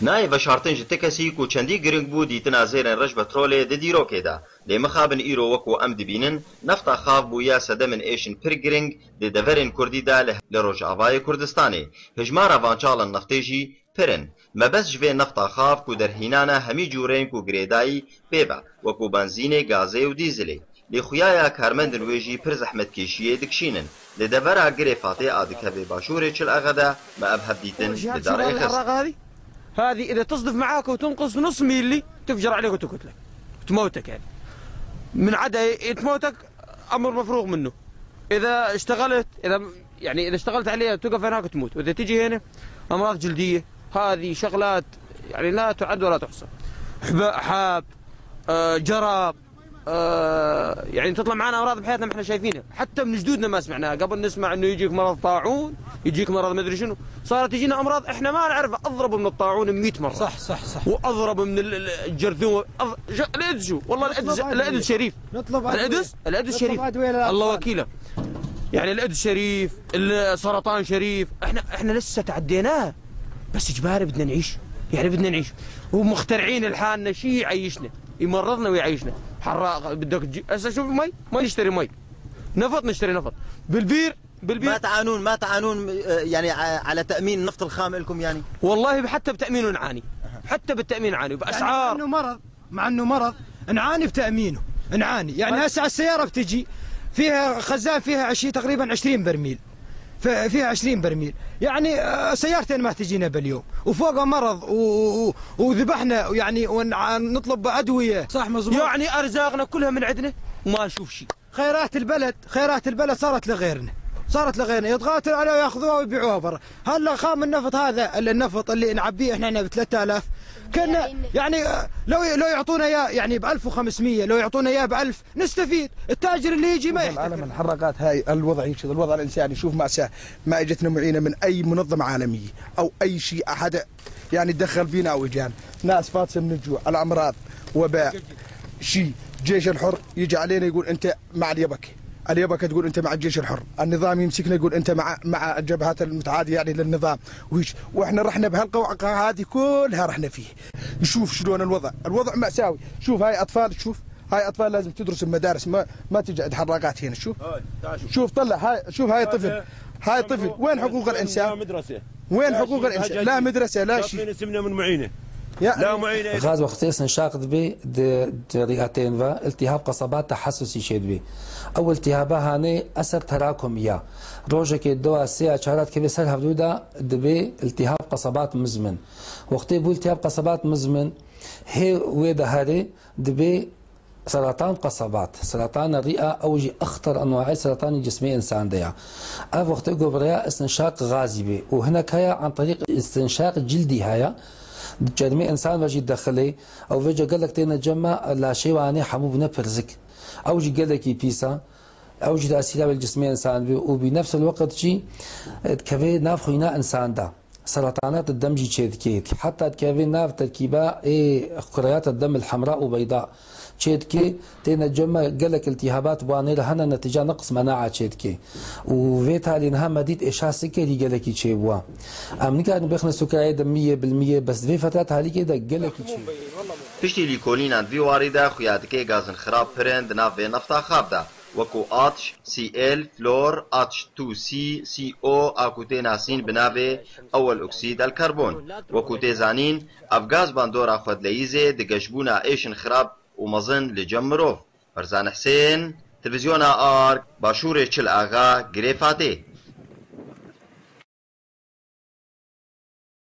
نای بەشارتن ji tikesî ku çendî giring bû dîtina zêrên reş petrolê di dîrokê de lê mixabin îro wekû em dibînin nefta xav bûye sedemên êşin pir giring di deverên Kurdî de li Rojavayê Kurdistanê. Hejmara vançalên neftê jî pirin. Mebez ji vê nefta xav ku derhînane hemî cûreyên ku girêdayî pê be wekû benzînê, gazê û dîzelê. Lê xuyaya karmendên wê jî pir zehmetkêşiyê dikşînin. Li devera girê Fatê a dikeve başûrê Çil de me ev hev dîtin li darê xist. هذه إذا تصدف معاك وتنقص نص ميلي تفجر عليك وتقتلك تموتك. يعني من عدا تموتك أمر مفروغ منه. إذا اشتغلت إذا اشتغلت عليها توقف هناك تموت. وإذا تجي هنا أمراض جلدية، هذه شغلات يعني لا تعد ولا تحصى. حاب، جرب، يعني تطلع معنا امراض بحياتنا ما احنا شايفينها، حتى من جدودنا ما سمعناها. قبل نسمع انه يجيك مرض طاعون، يجيك مرض ما ادري شنو، صارت تجينا امراض احنا ما نعرفها، اضرب من الطاعون 100 مره. صح واضرب من الجرثومه، الادز. والله الادز شريف، نطلب الادز شريف، الله وكيله. يعني الادز شريف، السرطان شريف، احنا لسه تعديناها، بس اجباري بدنا نعيش. يعني بدنا نعيش ومخترعين لحالنا شيء يعيشنا، يمرضنا ويعيشنا. حراق بدك هسه شوف ما نشتري مي، نفط نشتري نفط بالبير. ما تعانون يعني على تأمين النفط الخام لكم؟ يعني والله حتى بتأمينه نعاني، حتى بالتأمين نعاني بأسعار. يعني مع انه مرض نعاني بتأمينه، نعاني. يعني هسه السيارة بتجي فيها خزان فيها تقريبا 20 برميل، فيها 20 برميل، يعني سيارتين ما تجينا باليوم، وفوقها مرض وذبحنا يعني، ونطلب ادويه. صح مظبوط. يعني ارزاقنا كلها من عندنا وما نشوف شيء. خيرات البلد صارت لغيرنا، يتغاتلوا عليها وياخذوها ويبيعوها برا. هلا خام النفط هذا، النفط اللي نعبيه احنا ب 3000 كنا يعني لو يعطونا اياه يعني ب 1500، لو يعطونا اياه ب 1000 نستفيد. التاجر اللي يجي ما يحتاج. العالم الحراقات هاي الوضع الانساني، شوف مأساة، ما اجتنا معينه من اي منظمه عالميه او اي شيء احد يعني تدخل فينا او اجانا. ناس فاطسه من الجوع، الامراض، وباء، شيء. الجيش الحر يجي علينا يقول انت مع اليبك تقول انت مع الجيش الحر، النظام يمسكنا يقول انت مع الجبهات المتعاديه يعني للنظام، واحنا رحنا بهالقوقعه هذه كلها رحنا فيه. نشوف شلون الوضع مأساوي. شوف هاي اطفال لازم تدرس المدارس، ما تجي عند حراقات هنا. شوف طلع هاي طفل، وين حقوق الانسان؟ وين حقوق الانسان؟ لا مدرسه لا شيء. اسمنا من معينه لا معينه. غاز وقت استنشاق دبي رئتين و التهاب قصبات تحسسي شد بي. او التهابها هاني اثر تراكميه روجك الدواء ساعه شهرات كبير سهل حدودا دبي التهاب قصبات مزمن. وقت بقول التهاب قصبات مزمن هي ويدا هذه دبي سرطان قصبات، سرطان الرئه او جي اخطر انواع سرطان الجسم انسان ديا. اف وقت بريا استنشاق غازي بي، وهناك هي عن طريق استنشاق جلدي هيا جرمي انسان وجي داخلي او فيجا قال لك تنجمع لا شيء واني حبوب نبرزك او جي قال لك بيسا او جي تاثيرها بالجسم انسان وبنفس الوقت شيء كفي نافخينا انسان دا سرطانات الدم جي تشيدكيت، حتى كفي ناف تركيبه كريات الدم الحمراء وبيضاء تشيدكي تنجمع قال لك التهابات بواني لهنا نتيجه نقص مناعه تشيدكي وفيتها لانها مديت اشاعه سكري قال لك تشيبوا امريكا بيخنا سكري دم 100% بس في فترات هذه كده قال لك تشي پشتی لیکولینان وی واریدا خویادکه گازن خراب پرند ناف نفتا خابدا وکو آتش CL فلور آتش 2C CO اكوتي ناسين بناوي اول اكسيد الكربون وكو تيزانين افغاز باندورا خود ليزه دقشبونا ايشن خراب ومظن لجمروف. فرزان حسين، تلفزيون آرك، باشور چل آغا، گریفاته.